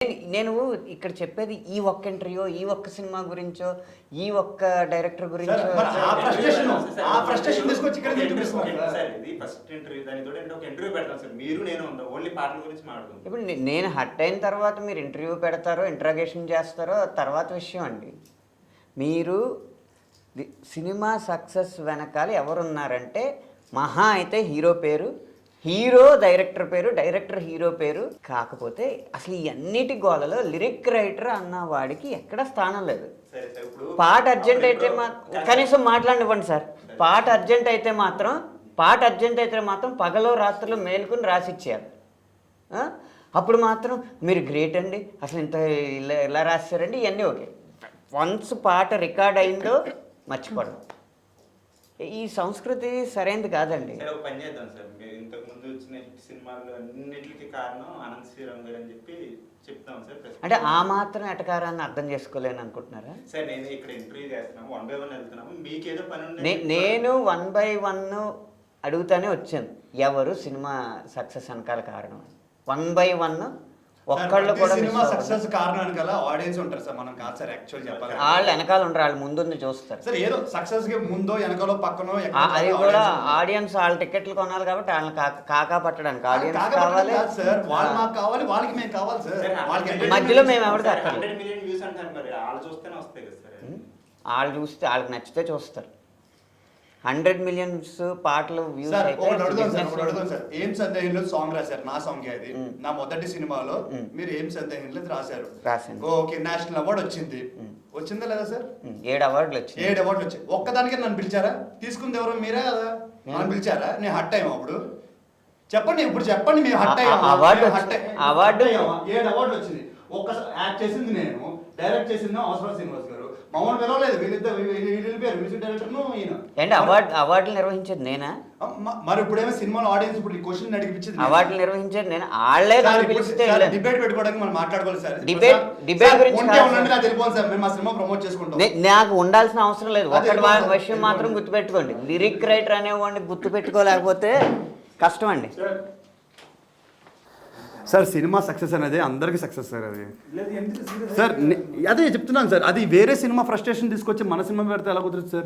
నేను ఇక్కడ చెప్పేది ఈ ఒక్క ఇంటర్వ్యూ, ఈ ఒక్క సినిమా గురించో, ఈ ఒక్క డైరెక్టర్ గురించో. ఇప్పుడు నేను హట్ అయిన తర్వాత మీరు ఇంటర్వ్యూ పెడతారో, ఇంట్రాగేషన్ చేస్తారో తర్వాత విషయం అండి. మీరు సినిమా సక్సెస్ వెనకాల ఎవరున్నారంటే మహా అయితే హీరో పేరు, హీరో డైరెక్టర్ పేరు, డైరెక్టర్ హీరో పేరు. కాకపోతే అసలు ఈ అన్నిటి గోలలో లిరిక్ రైటర్ అన్న వాడికి ఎక్కడ స్థానం లేదు. పాట అర్జెంట్ అయితే కనీసం మాట్లాడివ్వండి సార్. పాట అర్జెంట్ అయితే మాత్రం పగలో రాత్రులు మేలుకుని రాసిచ్చేయాలి. అప్పుడు మాత్రం మీరు గ్రేట్ అండి, అసలు ఇంత ఇలా రాశారండి, ఇవన్నీ ఓకే. వన్స్ పాట రికార్డ్ అయిందో మర్చిపోవడం, ఈ సంస్కృతి సరైనది కాదండి. ఒక పని చేద్దాం సార్, మీరు ఇంతకు ముందు వచ్చిన సినిమాలు అన్నిటికీ కారణం అనంత్ శ్రీరామ్ గారు అని చెప్పి చెప్తాం సార్. అంటే ఆ మాత్రం ఎటకారాన్ని అర్థం చేసుకోలేను అనుకుంటున్నారా సార్? నేను ఇక్కడ ఇంటర్వ్యూ చేస్తున్నాము, 1 by 1 వెళ్తున్నాము, మీకేదో పని ఉంది. నేను 1 by 1 అడుగుతానే వచ్చాను, ఎవరు సినిమా సక్సెస్ వెనకాల కారణం. 1 by 1 ఒక్కళ్ళు కూడా సినిమా సక్సెస్ కారణానికి గల ఆడియన్స్ ఉంటారు సార్. మనం కాదు సార్, యాక్చువల్ చెప్పాలి, వాళ్ళు వెనకాల ఉంటారు, వాళ్ళు ముందుంది చూస్తారు సార్. ఏదో సక్సెస్ కి ముందో వెనకాలో పక్కనో అది కూడా ఆడియన్స్ వాళ్ళ టికెట్లు కొనాలి కాబట్టి వాళ్ళని కాకా పట్టడానికి ఆడియన్స్ కావాలి సార్. వాళ్ళు మాకు కావాలి, వాళ్ళకి మేము కావాలి సార్. వాళ్ళకి మధ్యలో మేము ఎవరికి అక్కడ 100 million వ్యూస్ అంటారు, మరి వాళ్ళు చూస్తేనే వస్తాయి కదా సార్. వాళ్ళు చూస్తే వాళ్ళకి నచ్చితే చూస్తారు. 100 million పాటలు వ్యూస్ అయితే ఏం సందేహంలో సాంగ్ రాశారు, నా సాంగ్ అది, నా మొదటి సినిమాలో మీరు ఏం సందేహంలో రాశారు. ఓకే, నేషనల్ అవార్డు వచ్చింది, వచ్చిందా లేదా సార్? 7 అవార్డులు వచ్చాయి. 7 అవార్డులు వచ్చాయి. ఒక్కదానికి నన్ను పిలిచారా? తీసుకుంది ఎవరు? మీరే కదా. నన్ను పిలిచారా? నేను హట్ అయ్యాము అప్పుడు? చెప్పండి, ఇప్పుడు చెప్పండి. మేము హట్ అయ్యాము. అవార్డు 7 అవార్డులు వచ్చింది. ఒక్క యాక్ట్ చేసింది నేను, డైరెక్ట్ చేసింది అవసరం శ్రీనివాస్ గారు. మమ్మల్ని పిలవలేదు, వీళ్ళిద్దరు మ్యూజిక్ డైరెక్టర్ ఈయన. ఏంటి అవార్డులు నిర్వహించేది నేనా? మరి ఇప్పుడేమో సినిమాలో ఆడియన్స్ ఇప్పుడు ఈ క్వశ్చన్ అడిగిపించింది, అవార్డులు నిర్వహించేది నేను. వాళ్ళే పిలిస్తే డిబేట్ పెట్టుకోవడానికి మనం మాట్లాడుకోవాలి సార్. డిబేట్ గురించి నాకు తెలిపోను సార్, మేము మా సినిమా ప్రమోట్ చేసుకుంటాం. నాకు ఉండాల్సిన అవసరం లేదు. ఒకటి విషయం మాత్రం గుర్తుపెట్టుకోండి, లిరిక్ రైటర్ అనేవాడిని గుర్తు పెట్టుకోలేకపోతే కష్టం అండి సార్. సినిమా సక్సెస్ అనేది అందరికీ సక్సెస్ సార్. అది సార్ అదే చెప్తున్నాను సార్. అది వేరే సినిమా ఫ్రస్ట్రేషన్ తీసుకొచ్చి మన సినిమా పెడితే ఎలా కుదురుతుంది సార్?